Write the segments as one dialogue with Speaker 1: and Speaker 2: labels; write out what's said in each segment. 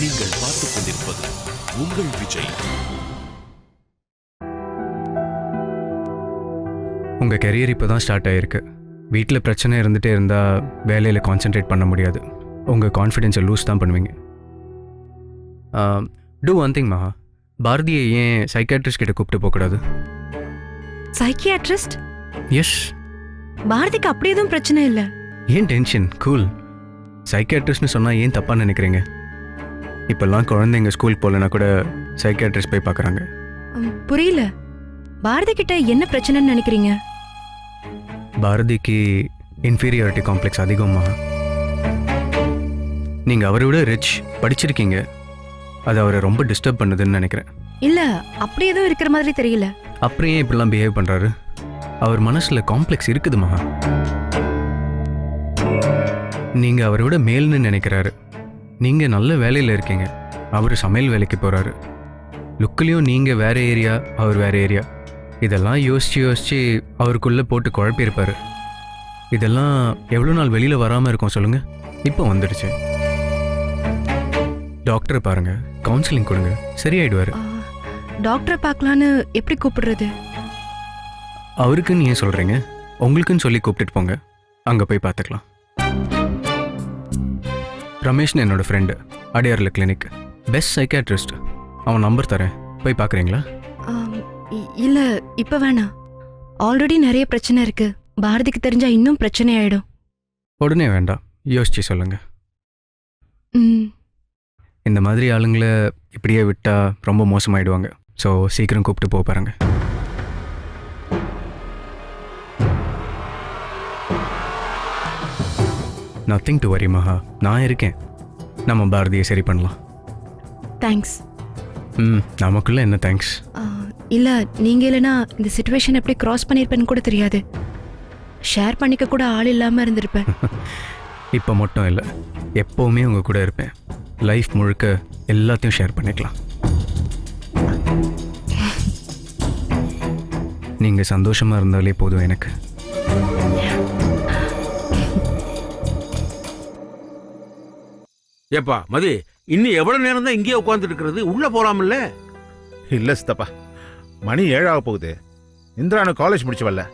Speaker 1: நீங்கள் பார்த்துக் கொண்டிருப்பது உங்கள் விஜய்.
Speaker 2: உங்கள் கெரியர் இப்போ தான் ஸ்டார்ட் ஆகிருக்கு. வீட்டில் பிரச்சனை இருந்துகிட்டே இருந்தால் வேலையில் கான்சென்ட்ரேட் பண்ண முடியாது. உங்கள் கான்ஃபிடென்ஸை லூஸ் தான் பண்ணுவீங்க. டூ ஒன் திங் மகா, பாரதியை ஏன் சைக்காட்ரிஸ்ட் கிட்ட கூப்பிட்டு போகக்கூடாது?
Speaker 3: சைக்கியாட்ரிஸ்ட்?
Speaker 2: எஸ்.
Speaker 3: பாரதிக்கு அப்படி எதுவும் பிரச்சனை இல்லை.
Speaker 2: ஏன் டென்ஷன்? கூல். சைக்கியாட்ரிஸ்ட்னு சொன்னால் ஏன் தப்பாக நினைக்கிறீங்க? இப்போல்லாம் குழந்தைங்க ஸ்கூல் போகலன்னா கூட சைக்கியாட்ரிஸ்ட் போய் பார்க்குறாங்க.
Speaker 3: புரியல, பாரதி கிட்ட என்ன பிரச்சனைன்னு நினைக்கிறீங்க?
Speaker 2: பாரதிக்கு இன்ஃபீரியாரிட்டி காம்ப்ளெக்ஸ் அதிகமாக. நீங்கள் அவரை விட ரிச், படிச்சிருக்கீங்க. அது அவரை ரொம்ப டிஸ்டர்ப் பண்ணுதுன்னு நினைக்கிறேன்.
Speaker 3: இல்லை, அப்படி எதுவும் இருக்கிற மாதிரி தெரியல.
Speaker 2: அப்புறம் ஏன் இப்படிலாம் பிஹேவ் பண்ணுறாரு? அவர் மனசில் காம்ப்ளெக்ஸ் இருக்குது மகா. நீங்கள் அவரை விட மேல்னு நினைக்கிறாரு. நீங்கள் நல்ல வேலையில் இருக்கீங்க, அவர் சமையல் வேலைக்கு போகிறாரு. லுக்கிலையும் நீங்கள் வேறு ஏரியா, அவர் வேறு ஏரியா. இதெல்லாம் யோசித்து அவருக்குள்ளே போட்டு குழப்பியிருப்பார். இதெல்லாம் எவ்வளோ நாள் வெளியில் வராமல் இருக்கும் சொல்லுங்கள்? இப்போ வந்துடுச்சு. டாக்டரை பாருங்கள், கவுன்சிலிங் கொடுங்க, சரியாயிடுவார்.
Speaker 3: டாக்டரை பார்க்கலான்னு எப்படி கூப்பிடுறது?
Speaker 2: அவருக்குன்னு ஏன் சொல்கிறீங்க? உங்களுக்குன்னு சொல்லி கூப்பிட்டுட்டு போங்க, அங்கே போய் பார்த்துக்கலாம். ரமேஷ்னு என்னோட ஃப்ரெண்டு, அடையாரில் கிளினிக், பெஸ்ட் சைக்காட்ரிஸ்ட். அவன் நம்பர் தரேன், போய் பார்க்குறீங்களா?
Speaker 3: இல்லை, இப்போ வேணாம். ஆல்ரெடி நிறைய பிரச்சனை இருக்கு. பாரதிக்கு தெரிஞ்சா இன்னும் பிரச்சனை ஆயிடும்.
Speaker 2: உடனே வேண்டாம், யோசிச்சு சொல்லுங்க.
Speaker 3: ம்.
Speaker 2: இந்த மாதிரி ஆளுங்களை இப்படியே விட்டால் ரொம்ப மோசமாயிடுவாங்க. ஸோ சீக்கிரம் கூப்பிட்டு போக பாருங்க. நத்திங் டு வரி மகா, நான் இருக்கேன். நம்ம பாரதியை சரி பண்ணலாம்.
Speaker 3: தேங்க்ஸ்.
Speaker 2: நமக்குள்ள என்ன தேங்க்ஸ்?
Speaker 3: இல்லை, நீங்கள் இல்லைனா இந்த சிச்சுவேஷன் எப்படி கிராஸ் பண்ணியிருப்பேன்னு கூட தெரியாது. ஷேர் பண்ணிக்க கூட ஆள் இல்லாமல் இருந்திருப்பேன்.
Speaker 2: இப்போ மட்டும் இல்லை, எப்போவுமே உங்கள் கூட இருப்பேன். லைஃப் முழுக்க எல்லாத்தையும் ஷேர் பண்ணிக்கலாம். நீங்கள் சந்தோஷமாக இருந்தாலே போதும் எனக்கு.
Speaker 4: ஏப்பா மதி, இன்னும் எவ்வளவு நேரம் தான் இங்கேயே உட்கார்ந்துட்டு இருக்கிறது? உள்ள போலாம்ல?
Speaker 5: இல்ல சித்தப்பா, மணி 7 ஆக போகுது. இந்திரானு காலேஜ் முடிச்சு வரல,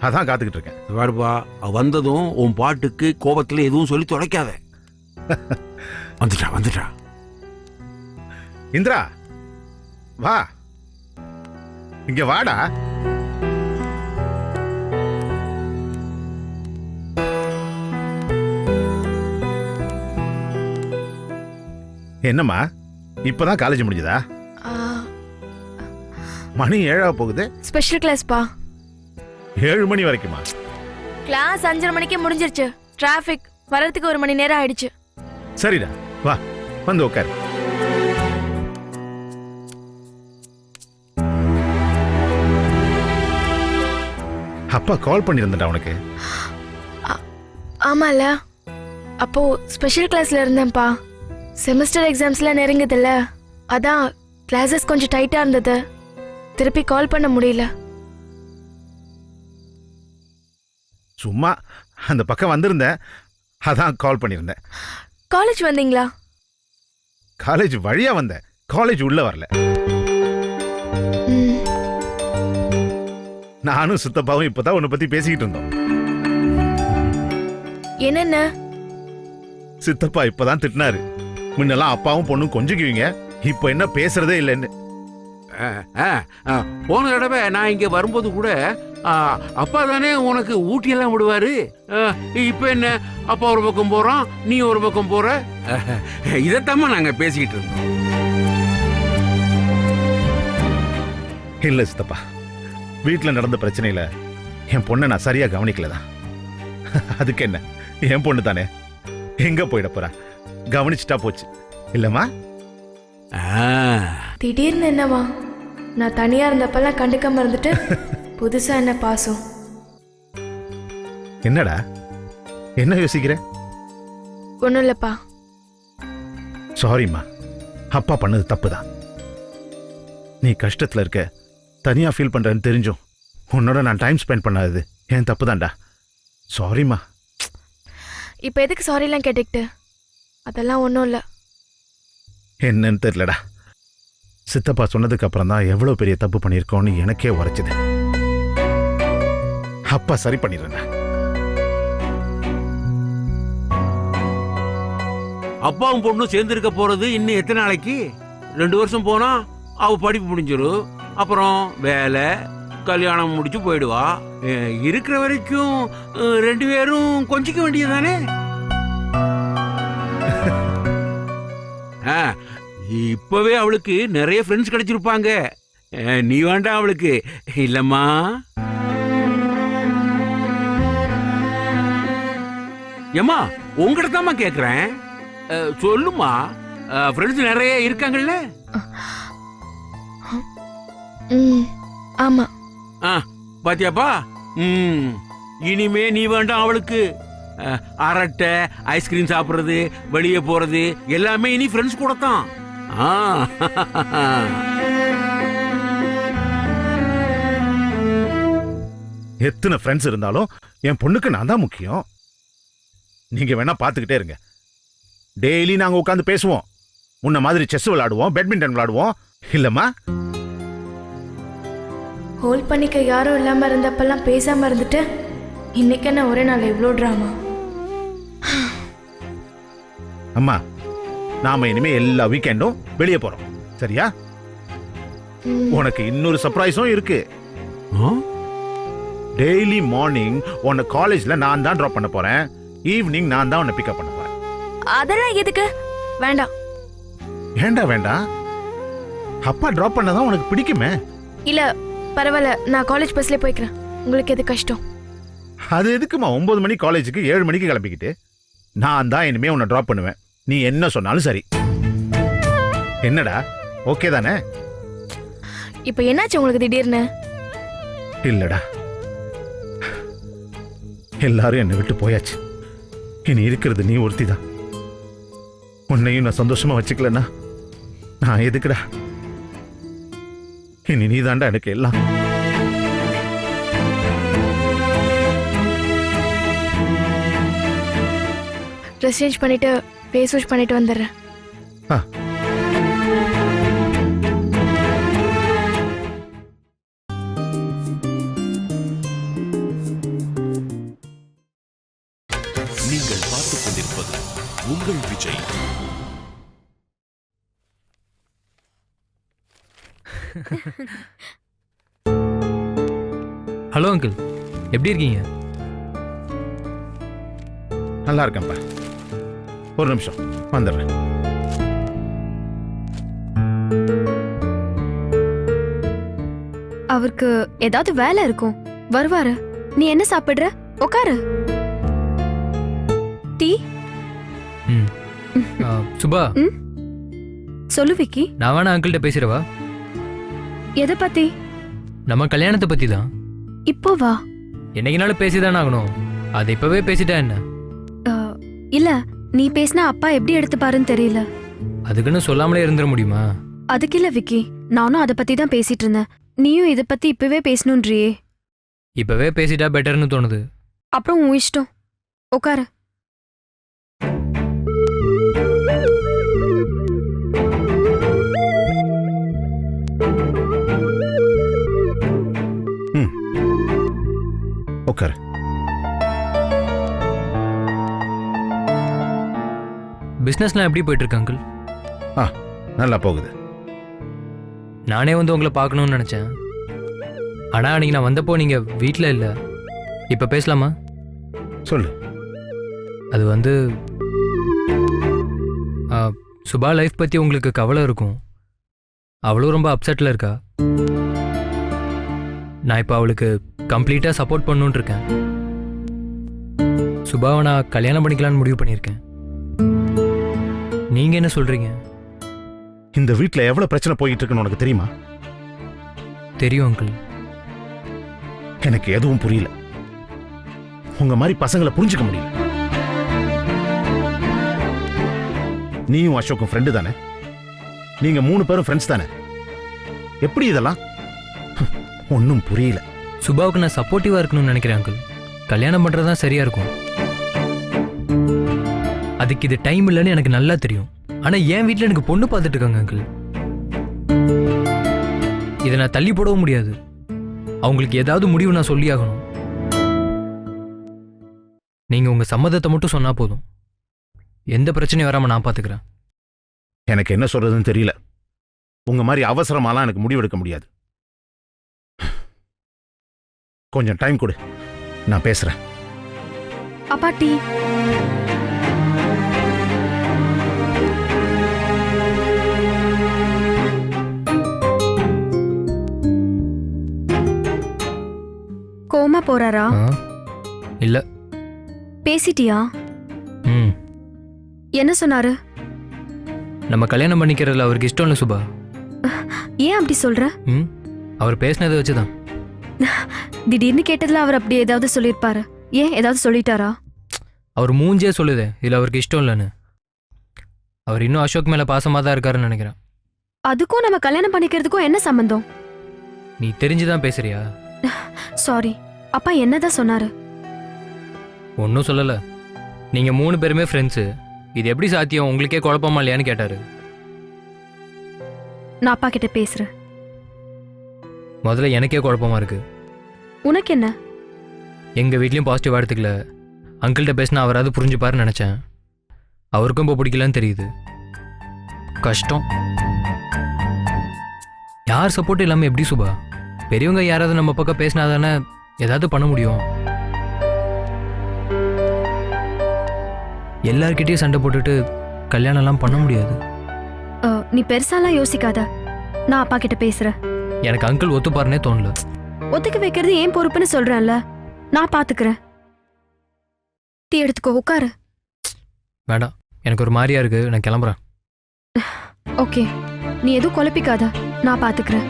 Speaker 5: அதான் காத்துக்கிட்டு இருக்கேன்.
Speaker 4: வருவா, வந்ததும் உன் பாட்டுக்கு கோபத்துல எதுவும் சொல்லி தொலைக்காத. வந்துட்டா வந்துட்டா.
Speaker 5: இந்திரா வா, இங்க வாடா. என்னம்மா, இப்பதான் காலேஜ் முடிஞ்சதா? மணி 7 ஆக போகுது.
Speaker 6: ஸ்பெஷல் கிளாஸ் பா.
Speaker 5: 7 மணி வரைக்குமா?
Speaker 6: கிளாஸ் 5:30 மணிக்கே முடிஞ்சிருச்சு. டிராஃபிக் வரதுக்கு 1 மணி நேரம் ஆயிடுச்சு.
Speaker 5: சரிடா, வா வந்து உட்காரு. அப்பா கால் பண்ணிருந்தா உனக்கு?
Speaker 6: ஆமால, அப்போ ஸ்பெஷல் கிளாஸ்ல இருந்தேன்ப்பா. செமஸ்டர் எக்ஸாம்ஸ்லாம் நெருங்குதுல்ல, அதான் கிளாஸஸ் கொஞ்சம் டைட்டா இருந்தது. திருப்பி கால் பண்ண முடியல.
Speaker 5: சும்மா அந்த பக்கம் வந்திருந்தேன், அதான் கால் பண்ணியிருந்தேன்.
Speaker 6: காலேஜ் வந்தீங்களா?
Speaker 5: காலேஜ் வழியா வந்தேன், காலேஜ் உள்ள வரல. நானும் சித்தப்பாவும் இப்பதான் உன்னை பத்தி பேசிக்கிட்டு இருந்தோம்.
Speaker 6: என்னென்ன?
Speaker 5: சித்தப்பா இப்பதான் திட்டினாரு. முன்னெல்லாம் அப்பாவும் பொண்ணும் கொஞ்சிக்குவீங்க, இப்ப என்ன பேசுறதே இல்லைன்னு.
Speaker 4: போன தடவை நான் இங்க வரும்போது கூட அப்பா தானே உனக்கு ஊட்டியெல்லாம் விடுவாரு. இப்ப என்ன, அப்பா ஒரு பக்கம் போறான், நீ ஒரு பக்கம் போற. இதத்தாம நாங்க பேசிக்கிட்டு இருந்தோம்.
Speaker 5: இல்ல சித்தப்பா, வீட்டுல நடந்த பிரச்சனையில என் பொண்ணை நான் சரியா கவனிக்கலதான். அதுக்கு என்ன, என் பொண்ணு தானே, எங்க போயிட போறா? கவனிச்சுட்டா போச்சு இல்லம்மா?
Speaker 6: திடீர்னு என்னவா? நான் தனியா இருந்தப்பெல்லாம் கண்டுக்காம இருந்துட்டு புதுசா என்ன பாசம்?
Speaker 5: என்னடா, என்ன யோசிக்கிற?
Speaker 6: ஒண்ணும் இல்லப்பா.
Speaker 5: சாரிம்மா, அப்பா பண்ணது தப்புதான். நீ கஷ்டத்துல இருக்க, தனியா ஃபீல் பண்றேன்னு தெரிஞ்சும் உன்னோட நான் டைம் ஸ்பெண்ட் பண்ணாதது என் தப்புதான்டா. சாரிம்மா.
Speaker 6: இப்ப எதுக்கு சாரி எல்லாம் கேட்டுக்கிட்டு? அதெல்லாம் ஒண்ணும் இல்ல.
Speaker 5: என்னன்னு தெரியலடா. சித்தப்பா சொன்னதுக்கு அப்புறம் தான் எவ்வளவு பெரிய தப்பு பண்ணியிருக்கோன்னு எனக்கே உரைச்சுது. அப்பா சரி பண்ணிடுறேன்டா.
Speaker 4: அப்பாவும் பொண்ணும் சேர்ந்திருக்க போறது இன்னும் எத்தனை நாளைக்கு? 2 வருஷம் போனா அவ படிப்பு முடிஞ்சிடும். அப்புறம் வேலை, கல்யாணம் முடிச்சு போயிடுவா. இருக்கிற வரைக்கும் 2 பேரும் கொஞ்சிக்க வேண்டியதுதானே? இப்பவே அவளுக்கு நிறைய ஃப்ரெண்ட்ஸ் கிடைச்சிருப்பாங்க. நீ வேண்டாம் அவளுக்கு, இல்லம்மா? ஏம்மா, உங்ககிட்ட தாம்மா கேக்குறேன். சொல்லுமா, ஃப்ரெண்ட்ஸ் நிறைய இருக்காங்கல்ல?
Speaker 6: ஆமா.
Speaker 4: பாத்தியாப்பா? இனிமே நீ வேண்டாம் அவளுக்கு. அரட்டை, ஐஸ்கிரீம் சாப்பிடுறது, வெளியே போறது எல்லாமே இனி ஃப்ரெண்ட்ஸ் கூட தான்.
Speaker 5: எத்தனை ஃப்ரெண்ட்ஸ் இருந்தாலும் என் பொண்ணுக்கு நான் தான் முக்கியம். நீங்க வேணா பாத்துக்கிட்டே இருங்க. டெய்லி நாங்க உட்காந்து பேசுவோம். முன்ன மாதிரி செஸ் விளையாடுவோம், பேட்மிண்டன் விளையாடுவோம். இல்லம்மா?
Speaker 6: ஹோல்ட் பண்ணிக்க யாரும் இல்லாம இருந்தப்பெல்லாம் பேசாம இருந்துட்டு இன்னைக்கு என்ன ஒரே நாள் இவ்வளோ ட்ராமா?
Speaker 5: அம்மா, நாம இனிமே எல்லா வீக்கெண்டும் வெளியே போறோம், சரியா? உனக்கு இன்னொரு சர்ப்ரைஸும் இருக்கு. டெய்லி மார்னிங் உன்னை காலேஜ்ல நான் தான் டிராப் பண்ண போறேன். ஈவினிங் நான் தான் உன்னை பிக்கப் பண்ண போறேன்.
Speaker 6: அதெல்லாம் எதுக்கு? வேண்டாம்.
Speaker 5: ஏண்டா வேண்டாம்? அப்பா டிராப் பண்ணதான் உனக்கு பிடிக்குமே.
Speaker 6: இல்ல பரவாயில்ல, நான் காலேஜ் பஸ்ல போய்க்கிறேன். உங்களுக்கு எது கஷ்டம்?
Speaker 5: அது எதுக்குமா 9 மணி காலேஜுக்கு 7 மணிக்கு கிளம்பிக்கிட்டு? நான் தான் இனிமே உன்னை டிராப் பண்ணுவேன். நீ என்ன சொன்னாலும் சரி. என்னடா, ஓகே தானே?
Speaker 6: இப்ப என்னாச்சு உங்களுக்கு திடீர்னு?
Speaker 5: இல்லடா, எல்லாரும் என்னை விட்டு போயாச்சு. இனி இருக்கிறது நீ ஒருத்தி தான். உன்னையும் நான் சந்தோஷமா வச்சுக்கலன்னா நான் எதுக்குடா? இனி நீ தாண்டா எனக்கு எல்லாம்.
Speaker 6: ட்ரெஸ் சேஞ்ச் பண்ணிட்டு ஃபேஸ் வாஷ் பண்ணிட்டு வந்துடுறேன்.
Speaker 1: நீங்கள் பார்த்துக் கொண்டிருப்பது உங்கள் விஜய்.
Speaker 7: ஹலோ அங்கிள், எப்படி இருக்கீங்க?
Speaker 5: நல்லா இருக்கேன்ப்பா. ஒரு நிமிஷம் வந்துடுறேன்.
Speaker 3: அவருக்கு ஏதாவது வேலை இருக்கும், வருவாரு. நீ என்ன சாப்பிடுற? உட்காரு. டீ?
Speaker 7: சுபா,
Speaker 3: சொல்லு விக்கி.
Speaker 7: நான் வேணா அங்கிள்கிட்ட பேசிடவா?
Speaker 3: எதை பத்தி?
Speaker 7: நம்ம கல்யாணத்தை பத்தி தான்.
Speaker 3: இப்போ வா.
Speaker 7: என்னைக்குனாலும் பேசிதானே ஆகணும். அதை இப்பவே பேசிட்டா என்ன?
Speaker 3: இல்ல, நீ பேசினா அப்பா எப்படி எடுத்துப்பாருன்னு தெரியல.
Speaker 7: அதுக்குன்னு சொல்லாமலே இருந்துட முடியுமா?
Speaker 3: அதுக்கு இல்ல விக்கி, நானும் அதை பத்தி தான் பேசிட்டு இருந்தேன். நீயும் இதை பத்தி இப்பவே பேசணும்ன்றியே.
Speaker 7: இப்பவே பேசிட்டா பெட்டர்னு தோணுது.
Speaker 3: அப்புறம் உன் இஷ்டம். உட்காரு.
Speaker 5: உட்காரு.
Speaker 7: பிசினஸ்லாம் எப்படி போயிட்டு இருக்கு அங்கிள்?
Speaker 5: நல்லா போகுது.
Speaker 7: நானே வந்து உங்களை பார்க்கணும்னு நினைச்சேன். ஆனா அன்னைக்கு நான் வந்தப்போ நீங்க வீட்டில் இல்லை. இப்ப பேசலாமா?
Speaker 5: சொல்லு.
Speaker 7: அது வந்து சுபா லைஃப் பத்தி உங்களுக்கு கவலை இருக்கும். அவளும் ரொம்ப அப்செட்ல இருக்கா. நான் இப்போ அவளுக்கு கம்ப்ளீட்டா சப்போர்ட் பண்ணணும்னு இருக்கேன். சுபாவை நான் கல்யாணம் பண்ணிக்கலான்னு முடிவு பண்ணியிருக்கேன். நீங்க என்ன சொல்றீங்க?
Speaker 5: இந்த வீட்ல எவ்வளவு பிரச்சனை போயிட்டு இருக்குன்னு உனக்கு தெரியுமா?
Speaker 7: தெரியும் அங்கிள்.
Speaker 5: எனக்கு எதுவும் புரியல. உங்க மாதிரி பசங்களை புரிஞ்சுக்க முடியல. நீயும் அசோக்கும் ஃப்ரெண்டு தானே? நீங்க 3 பேரும் ஃப்ரெண்ட்ஸ் தானே? எப்படி இதெல்லாம்? ஒன்னும் புரியல.
Speaker 7: சுபாவுக்கு நான் சப்போர்ட்டிவா இருக்கணும்னு நினைக்கிறேன் அங்கிள். கல்யாணம் பண்றதுதான் சரியா இருக்கும். அதுக்கு இது டைம் இல்லைன்னு எனக்கு நல்லா தெரியும். ஆனா என் வீட்டில் எனக்கு பொண்ணு பார்த்துட்டு இருக்காங்க அங்கிள். இதை நான் தள்ளி போடவும் முடியாது. அவங்களுக்கு ஏதாவது முடிவு நான் சொல்லி ஆகணும். நீங்க உங்க சம்மதத்தை மட்டும் சொன்னா போதும். எந்த பிரச்சனையும் வராம நான் பாத்துக்கிறேன்.
Speaker 5: எனக்கு என்ன சொல்றதுன்னு தெரியல. உங்க மாதிரி அவசரமாலாம் எனக்கு முடிவெடுக்க முடியாது. கொஞ்சம் டைம் கொடு, நான் பேசுறேன்.
Speaker 6: அப்பா டீ. கோமா போறாரா?
Speaker 7: இல்ல.
Speaker 6: பேசிட்டியா?
Speaker 7: ம்.
Speaker 6: என்ன சொன்னாரு?
Speaker 7: நம்ம கல்யாணம் பண்ணிக்கிறதுல அவருக்கு இஷ்டம் இல்லை சுபா.
Speaker 6: ஏன் அப்படி சொல்ற?
Speaker 7: ம். அவர் பேசினதை வச்சுதான்.
Speaker 6: திடீர்னு கேட்டதுல அவர் அப்படி ஏதாவது சொல்லியிருப்பாரு. ஏன் ஏதாவது சொல்லிட்டாரா?
Speaker 7: அவர் மூஞ்சே சொல்லுதே இதுல அவருக்கு இஷ்டம் இல்லைன்னு. அவர் இன்னும் அசோக் மேல பாசமா தான் இருக்காருன்னு நினைக்கிறேன்.
Speaker 6: அதுக்கும் நம்ம கல்யாணம் பண்ணிக்கிறதுக்கும் என்ன சம்பந்தம்?
Speaker 7: நீ தெரிஞ்சுதான் பேசுறியா?
Speaker 6: சாரி. அப்பா என்னதான் சொன்னாரு?
Speaker 7: ஒன்றும் சொல்லல. நீங்க 3 பேருமே ஃப்ரெண்ட்ஸு, இது எப்படி சாத்தியம், உங்களுக்கே குழப்பமா இல்லையான்னு கேட்டாரு.
Speaker 6: நான் அப்பா கிட்ட பேசுறேன்.
Speaker 7: முதல்ல எனக்கே குழப்பமா இருக்கு.
Speaker 6: உனக்கு என்ன?
Speaker 7: எங்க வீட்லயும் பாசிட்டிவ் எடுத்துக்கல. அங்கிள்கிட்ட பேசினா அவராது புரிஞ்சுப்பாருன்னு நினைச்சேன். அவருக்கும் இப்போ பிடிக்கலன்னு தெரியுது. கஷ்டம். யார் சப்போர்ட் இல்லாம எப்படி சுபா? பெரியவங்க யாராவது நம்ம பக்கம் பேசினா தானே ஏதாவது பண்ண முடியும். எல்லார்கிட்டயும் சண்டை போட்டுட்டு கல்யாணம்லாம் பண்ண முடியாது.
Speaker 6: நீ பெருசாலாம் யோசிக்காத. நான் அப்பா கிட்ட பேசுறேன்.
Speaker 7: எனக்கு அங்கிள் ஒத்துப்பாருனே தோணல.
Speaker 6: ஒத்துக்க வைக்கிறது ஏன் பொறுப்புன்னு சொல்றேன்ல, நான் பாத்துக்கிறேன். டீ எடுத்துக்கோ, உட்காரு.
Speaker 7: வேண்டாம், எனக்கு ஒரு மாதிரியா இருக்கு, நான் கிளம்புறேன்.
Speaker 6: ஓகே, நீ எதுவும் குழப்பிக்காத, நான் பாத்துக்கிறேன்.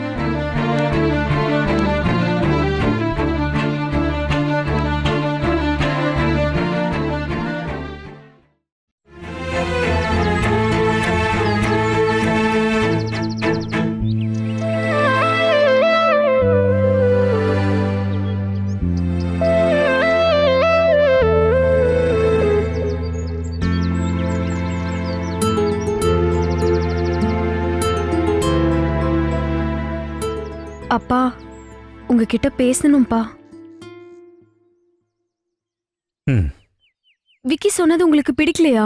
Speaker 6: அப்பா, உங்ககிட்ட பேசணும்பா. விக்கி சொன்னது உங்களுக்கு பிடிக்கலையா?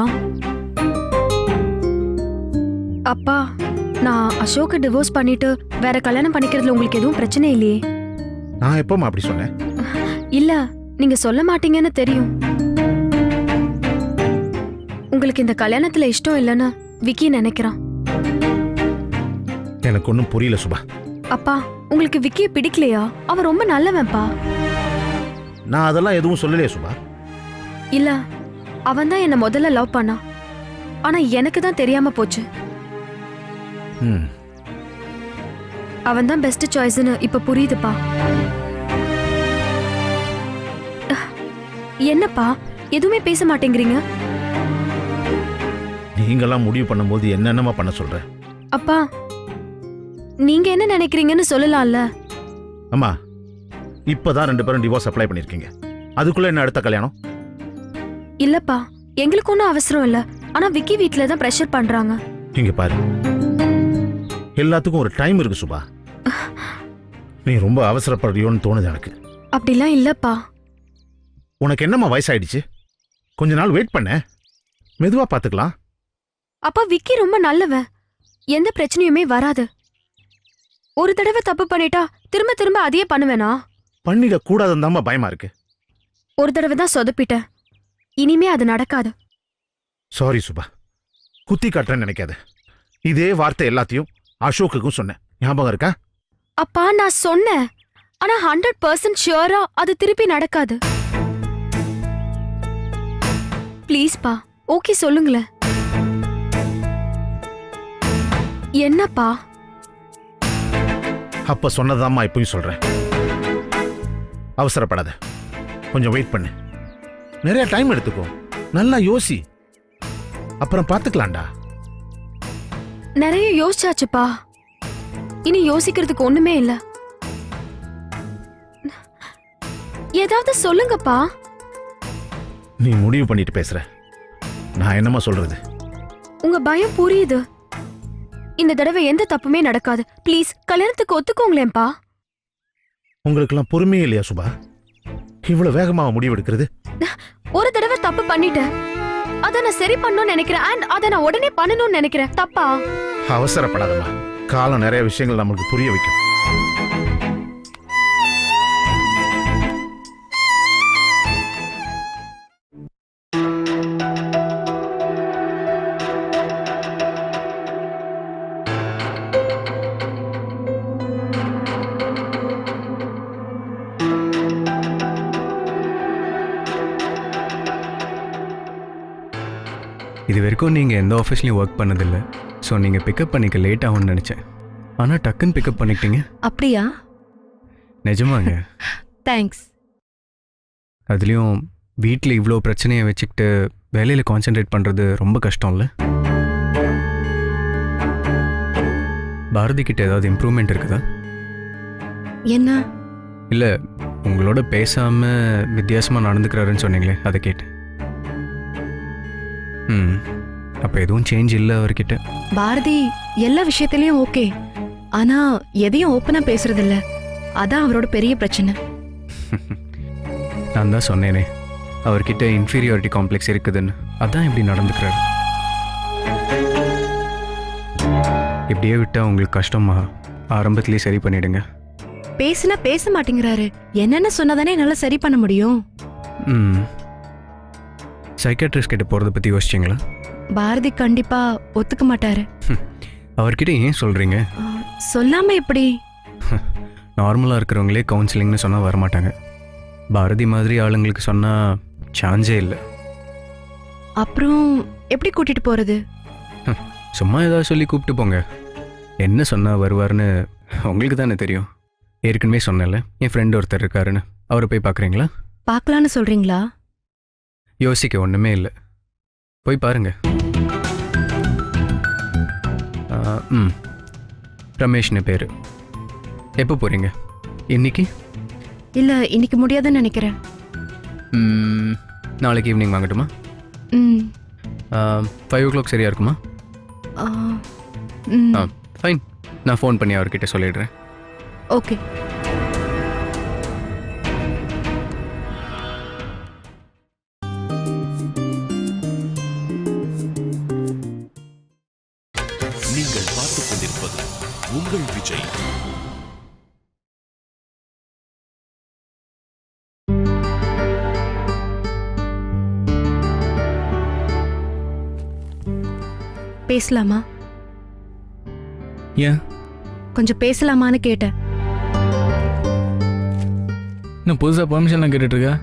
Speaker 6: அப்பா, நான் அசோக்கை டிவோர்ஸ் பண்ணிட்டு வேற கல்யாணம் பண்ணிக்கிறதுல உங்களுக்கு எதுவும் பிரச்சனை இல்லையே?
Speaker 5: நான் எப்பமா அப்படி சொன்னேன்?
Speaker 6: இல்ல, நீங்க சொல்ல மாட்டீங்கன்னு தெரியும். உங்களுக்கு இந்த கல்யாணத்துல இஷ்டம் இல்லைன்னு விக்கி நினைக்கிறான்.
Speaker 5: எனக்கு ஒன்றும் புரியல சுபா.
Speaker 6: அப்பா, உங்களுக்கு விக்கிய பிடிக்கலையா? அவன் ரொம்ப நல்லவன்பா.
Speaker 5: நான் அதெல்லாம் எதுவும் சொல்லலையே சுபா.
Speaker 6: இல்ல, அவன் தான் என்ன முதல்ல லவ் பண்ணான். ஆனா எனக்கு தான் தெரியாம போச்சு. அவன் தான் பெஸ்ட் சாய்ஸ்னு இப்ப புரியுதுப்பா. என்னப்பா எதுவுமே பேச மாட்டேங்கிறீங்க?
Speaker 5: நீங்கெல்லாம் முடிவு பண்ணும்போது என்னென்னமா பண்ண சொல்ற?
Speaker 6: அப்பா, நீங்க என்ன நினைக்கிறீங்கன்னு சொல்லலாம்ல.
Speaker 5: அம்மா, இப்பதான் 2 பேரும் டிவோர்ஸ் அப்ளை பண்ணிருக்கீங்க. அதுக்குள்ள என்ன அடுத்த கல்யாணம்?
Speaker 6: இல்லப்பா, எங்களுக்கு ஒன்றும் அவசரம் இல்ல. ஆனா விக்கி வீட்ல தான் பிரஷர் பண்றாங்க.
Speaker 5: இங்க பாரு, எல்லாத்துக்கும் ஒரு டைம் இருக்கு சுபா. நீ ரொம்ப அவசரப்படுறியோன்னு தோணுது எனக்கு.
Speaker 6: அப்படிலாம் இல்லப்பா.
Speaker 5: உனக்கு என்னம்மா வயசாயிடுச்சு? கொஞ்ச நாள் வெயிட் பண்ண, மெதுவா பாத்துக்கலாம்.
Speaker 6: அப்பா, விக்கி ரொம்ப நல்லவன். எந்த பிரச்சனையுமே வராது. ஒரு தடவை தப்பு பண்ணிட்டா திரும்ப திரும்ப அதையே பண்ணுவேனா?
Speaker 5: பண்ணிட கூடாதுன்னு பயமா இருக்கு.
Speaker 6: ஒரு தடவை தான் சொதப்பிட்டேன். இனிமே அது நடக்காது.
Speaker 5: சாரி சுபா, குத்தி காட்டுறேன்னு நினைக்காத. இதே வார்த்தை எல்லாத்தையும் அசோக்குக்கும் சொன்னேன், ஞாபகம் இருக்கா?
Speaker 6: அப்பா, நான் சொன்னேன். ஆனா 100% ஷியோரா அது திருப்பி நடக்காது. ப்ளீஸ்பா, ஓகே சொல்லுங்களேன். என்னப்பா?
Speaker 5: அப்ப சொன்னதாம்மா இப்பயும் சொல்றேன். அவசரப்படாத, கொஞ்சம் வெயிட் பண்ணு. நிறைய டைம் எடுத்துக்கோ, நல்லா யோசி, அப்புறம் பாத்துக்கலாம்டா.
Speaker 6: நிறைய யோசிச்சாச்சுப்பா. இனி யோசிக்கிறதுக்கு ஒண்ணுமே இல்ல. ஏதாவது சொல்லுங்கப்பா.
Speaker 5: நீ முடிவு பண்ணிட்டு பேசுற, நான் என்னமா சொல்றது?
Speaker 8: உங்க பயம் புரியுது. இந்த தடவை எந்த தப்புமே நடக்காது. ப்ளீஸ் கல்யாணத்துக்கு ஒத்துக்கோங்களேன்ப்பா.
Speaker 5: உங்களுக்கெல்லாம் பொறுமையே இல்லையா சுபா? இவ்வளவு வேகமா முடிவெடுக்கிறது?
Speaker 8: ஒரு தடவை தப்பு பண்ணிட்டேன். அதை நான் சரி பண்ணணும்னு நினைக்கிறேன். அண்ட் அதை நான் உடனே பண்ணணும்னு நினைக்கிறேன். தப்பா?
Speaker 5: அவசரப்படாதம்மா. காலம் நிறைய விஷயங்கள் நமக்கு புரிய வைக்கும்.
Speaker 2: இது வரைக்கும் நீங்கள் எந்த ஆஃபீஸ்லையும் ஒர்க் பண்ணதில்லை. ஸோ நீங்கள் பிக்கப் பண்ணிக்க லேட் ஆகும்னு நினச்சேன். ஆனால் டக்குன்னு பிக்கப் பண்ணிக்கிட்டீங்க.
Speaker 3: அப்படியா?
Speaker 2: நிஜமாங்க.
Speaker 3: தேங்க்ஸ்.
Speaker 2: அதுலேயும் வீட்டில் இவ்வளோ பிரச்சனையை வச்சுக்கிட்டு வேலையில் கான்சென்ட்ரேட் பண்ணுறது ரொம்ப கஷ்டம்ல. பாரதி கிட்ட ஏதாவது இம்ப்ரூவ்மெண்ட் இருக்குதா?
Speaker 3: என்ன?
Speaker 2: இல்லை, உங்களோட பேசாமல் வித்தியாசமாக நடந்துக்கிறாருன்னு சொன்னீங்களே, அதை கேட்டேன். அப்போ எதுவும் சேஞ்ச் இல்லை அவர்கிட்ட?
Speaker 3: பாரதி எல்லா விஷயத்திலயும் ஓகே, ஆனா எதையும் ஓப்பனா பேசுறதில்ல. அதான் அவரோட பெரிய பிரச்சனை.
Speaker 2: நான் தான் சொன்னேனே, அவர்கிட்ட இன்ஃபீரியாரிட்டி காம்ப்ளெக்ஸ் இருக்குதுன்னு. அதான் இப்படி நடந்துக்கிறாரு. இப்படியே விட்டா உங்களுக்கு கஷ்டமா? ஆரம்பத்திலேயே சரி பண்ணிடுங்க.
Speaker 3: பேசுனா பேச மாட்டேங்கிறாரு. என்னென்ன சொன்னாதானே என்னால சரி பண்ண முடியும்.
Speaker 2: சைக்காட்ரிஸ்ட் கிட்ட போகிறத பற்றி யோசிச்சிங்களா?
Speaker 3: பாரதி கண்டிப்பா ஒத்துக்க மாட்டாரு.
Speaker 2: அவர்கிட்ட ஏன் சொல்கிறீங்க?
Speaker 3: சொல்லாம எப்படி?
Speaker 2: நார்மலாக இருக்கிறவங்களே கவுன்சிலிங்னு சொன்னால் வரமாட்டாங்க. பாரதி மாதிரி ஆளுங்களுக்கு சொன்னால் சான்ஸே இல்லை.
Speaker 3: அப்புறம் எப்படி கூட்டிட்டு போறது?
Speaker 2: சும்மா ஏதாவது சொல்லி கூப்பிட்டு போங்க. என்ன சொன்னால் வருவார்னு உங்களுக்கு தானே தெரியும். ஏற்கனவே சொன்னேன்ல, என் ஃப்ரெண்ட் ஒருத்தர் இருக்காருன்னு. அவரை போய் பார்க்குறீங்களா?
Speaker 3: பார்க்கலான்னு சொல்றீங்களா?
Speaker 2: யோசிக்க ஒன்றுமே இல்லை, போய் பாருங்க. ரமேஷ்னு பேர். எப்போ போகிறீங்க? இன்னைக்கு?
Speaker 3: இல்ல, இன்னைக்கு முடியாதுன்னு நினைக்கிறேன்.
Speaker 2: நாளைக்கு ஈவினிங் வாங்கட்டுமா? 5 o'clock சரியாக இருக்குமா? ஃபைன், நான் ஃபோன் பண்ணி அவர்கிட்ட சொல்லிடுறேன்.
Speaker 3: ஓகே.
Speaker 1: நீங்கள் பார்த்துக் கொண்டிருப்பது உங்கள் விஜய்.
Speaker 3: பேசலாமா?
Speaker 7: ஏன்?
Speaker 3: கொஞ்சம் பேசலாமான்னு கேட்டேன்.
Speaker 7: இன்னும் புதுசாக பர்மிஷன்லாம் கேட்டுட்டு இருக்கா?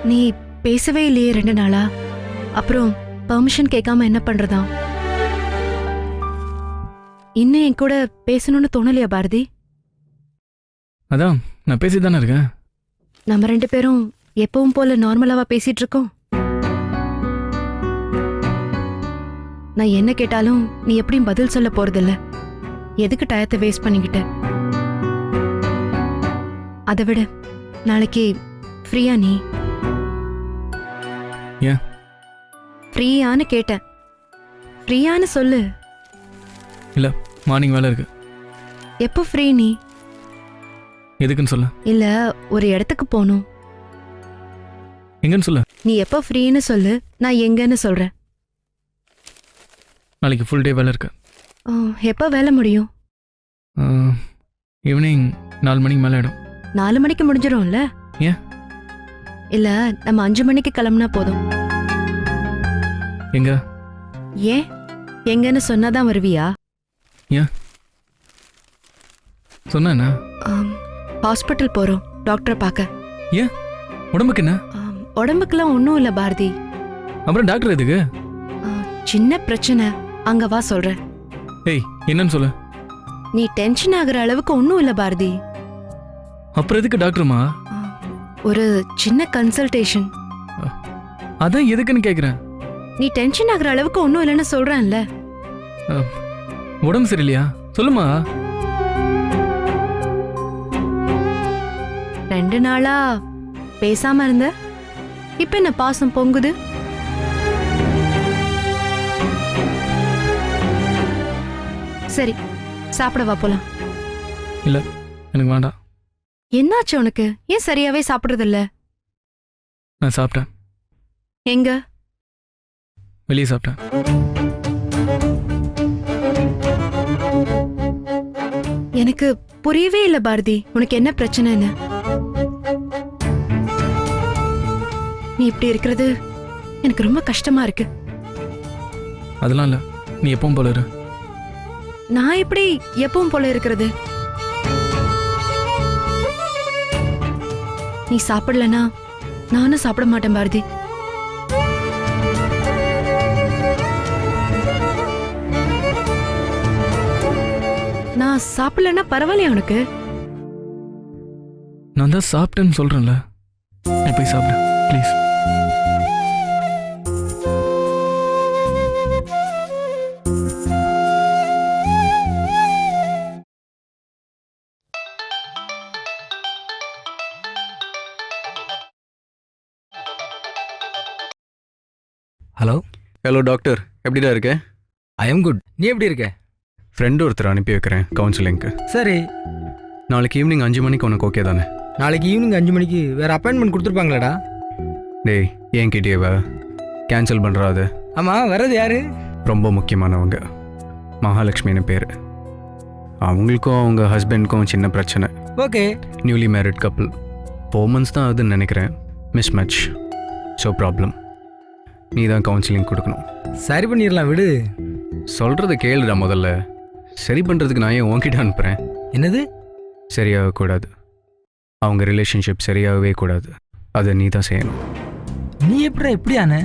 Speaker 3: நீ பேசவே இல்லையே 2 நாளா. அப்புறம் பெர்மிஷன் கேட்காம என்ன பண்றதா? இன்னும் என் கூட பேசணும்னு தோணலையா பாரதி?
Speaker 7: அதான் நான் பேசி தானே இருக்கேன்.
Speaker 3: நம்ம 2 பேரும் எப்பவும் போல நார்மலாவா பேசிட்டு இருக்கோம். நான் என்ன கேட்டாலும் நீ எப்படியும் பதில் சொல்ல போறதில்ல. எதுக்கு டயத்தை வேஸ்ட் பண்ணிக்கிட்ட? அதை விட நாளைக்கு ஃப்ரீயா நீ?
Speaker 7: ஏன்?
Speaker 3: ஃப்ரீயான்னு கேட்டேன். ஃப்ரீயான்னு சொல்லு.
Speaker 7: இல்லை, மார்னிங் வேலை இருக்கு.
Speaker 3: எப்போ ஃப்ரீ நீ?
Speaker 7: எதுக்குன்னு சொல்ல.
Speaker 3: இல்ல, ஒரு இடத்துக்கு போகணும்.
Speaker 7: எங்கன்னு சொல்ல.
Speaker 3: நீ எப்போ ஃப்ரீன்னு சொல்லு, நான் எங்கன்னு சொல்றேன்.
Speaker 7: நாளைக்கு ஃபுல் டே வேலை இருக்கு.
Speaker 3: எப்போ வேலை முடியும்?
Speaker 7: ஈவினிங் 4 மணிக்கு மேலே ஆகிடும்.
Speaker 3: 4 மணிக்கு முடிஞ்சிடும்ல?
Speaker 7: ஏன்?
Speaker 3: இல்ல, நம்ம 5 மணிக்கு கிளம்புனா போதும்.
Speaker 7: எங்க?
Speaker 3: ஏன் எங்கன்னு சொன்னாதான் வருவியா?
Speaker 7: ஏன் சொன்ன?
Speaker 3: ஹாஸ்பிட்டல் போறோம், டாக்டரை பார்க்க.
Speaker 7: ஏன்? உடம்புக்கு என்ன?
Speaker 3: உடம்புக்குலாம் ஒன்றும் இல்லை பாரதி.
Speaker 7: அப்புறம் டாக்டர் எதுக்கு?
Speaker 3: சின்ன பிரச்சனை, அங்க வா சொல்றேன்.
Speaker 7: ஏய், என்னன்னு சொல்லு.
Speaker 3: நீ டென்ஷன் ஆகுற அளவுக்கு ஒன்றும் இல்லை பாரதி.
Speaker 7: அப்புறம் எதுக்கு டாக்டருமா?
Speaker 3: ஒரு சின்ன கன்சல்டேஷன்.
Speaker 7: அதான் எதுக்குன்னு கேக்குறேன்.
Speaker 3: நீ டென்ஷன் ஆகுற அளவுக்கு ஒன்றும் இல்லைன்னு சொல்றேன்ல.
Speaker 7: உடம்பு சரியில்லையா? சொல்லுமா.
Speaker 3: 2 நாளா பேசாம இருந்த, இப்ப என்ன பாசம் பொங்குது? சரி, சாப்பிட வா போலாம்.
Speaker 9: இல்லை எனக்கு வேண்டாம்.
Speaker 3: என்னாச்சு உனக்கு? ஏன் சரியாவே சாப்பிடுறது இல்ல?
Speaker 9: நான் சாப்பிட்டேன்,
Speaker 3: எங்க?
Speaker 9: வெளியே சாப்பிட்டேன்.
Speaker 3: எனக்கு புரியவே இல்ல பாரதி, உனக்கு என்ன பிரச்சனைன்னு. நீ இப்படி இருக்கிறது எனக்கு ரொம்ப கஷ்டமா இருக்கு.
Speaker 9: அதெல்லாம் இல்லை, நீ எப்பவும் போல இரு.
Speaker 3: நான் எப்படி எப்பவும் போல இருக்கிறது? நீ சாப்பிடலனா நானும் சாப்பிட மாட்டேன் பாரதி. நான் சாப்பிடலன்னா பரவாயில்லையா உனக்கு?
Speaker 9: நான் தான் சாப்பிட்டேன்னு சொல்கிறேன்ல, நீ போய் சாப்பிடு ப்ளீஸ்.
Speaker 7: ஹலோ.
Speaker 2: ஹலோ டாக்டர், எப்படிடா இருக்க?
Speaker 7: I am good. நீ எப்படி இருக்க?
Speaker 2: ஃப்ரெண்டு ஒருத்தர் அனுப்பி வைக்கிறேன் கவுன்சிலிங்க்கு.
Speaker 7: சரி,
Speaker 2: நாளைக்கு ஈவினிங் 5 மணிக்கு உனக்கு ஓகே தானே?
Speaker 7: நாளைக்கு ஈவினிங் 5 மணிக்கு வேற அப்பாயின்மெண்ட் கொடுத்துருப்பாங்களேடா.
Speaker 2: டேய், ஏன் கிட்டேவா கேன்சல் பண்ணுறாது?
Speaker 7: ஆமாம், வர்றது யாரு?
Speaker 2: ரொம்ப முக்கியமானவங்க, மகாலட்சுமின்னு பேர். அவங்களுக்கும் அவங்க ஹஸ்பண்டுக்கும் சின்ன பிரச்சனை.
Speaker 7: Okay.
Speaker 2: Newly married couple. 4 months தான் ஆகுதுன்னு நினைக்கிறேன். Miss match. So problem. நீ தான் கவுன்சிலிங் கொடுக்கணும்.
Speaker 7: சரி பண்ணிடலாம், விடு.
Speaker 2: சொல்கிறத கேளுடா முதல்ல. சரி பண்ணுறதுக்கு நான் ஏன் உன்கிட்ட அனுப்புகிறேன்?
Speaker 7: என்னது?
Speaker 2: சரியாகக்கூடாது. அவங்க ரிலேஷன்ஷிப் சரியாகவே கூடாது. அதை நீ தான் செய்யணும்.
Speaker 7: நீ எப்படியானே?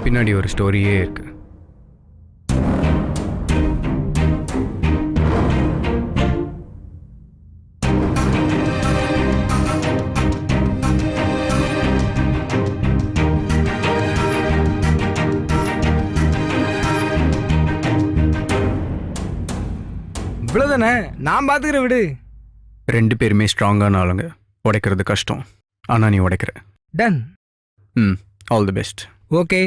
Speaker 2: பின்னாடி ஒரு ஸ்டோரியே இருக்கு.
Speaker 7: இவ்வளோதானே, நான் பார்த்துக்கிறேன், விடு.
Speaker 2: 2 பேருமே ஸ்ட்ராங்கான ஆளுங்க. உடைக்கிறது கஷ்டம், ஆனால் நீ உடைக்கிற.
Speaker 7: Done.
Speaker 2: All the best.
Speaker 7: Okay.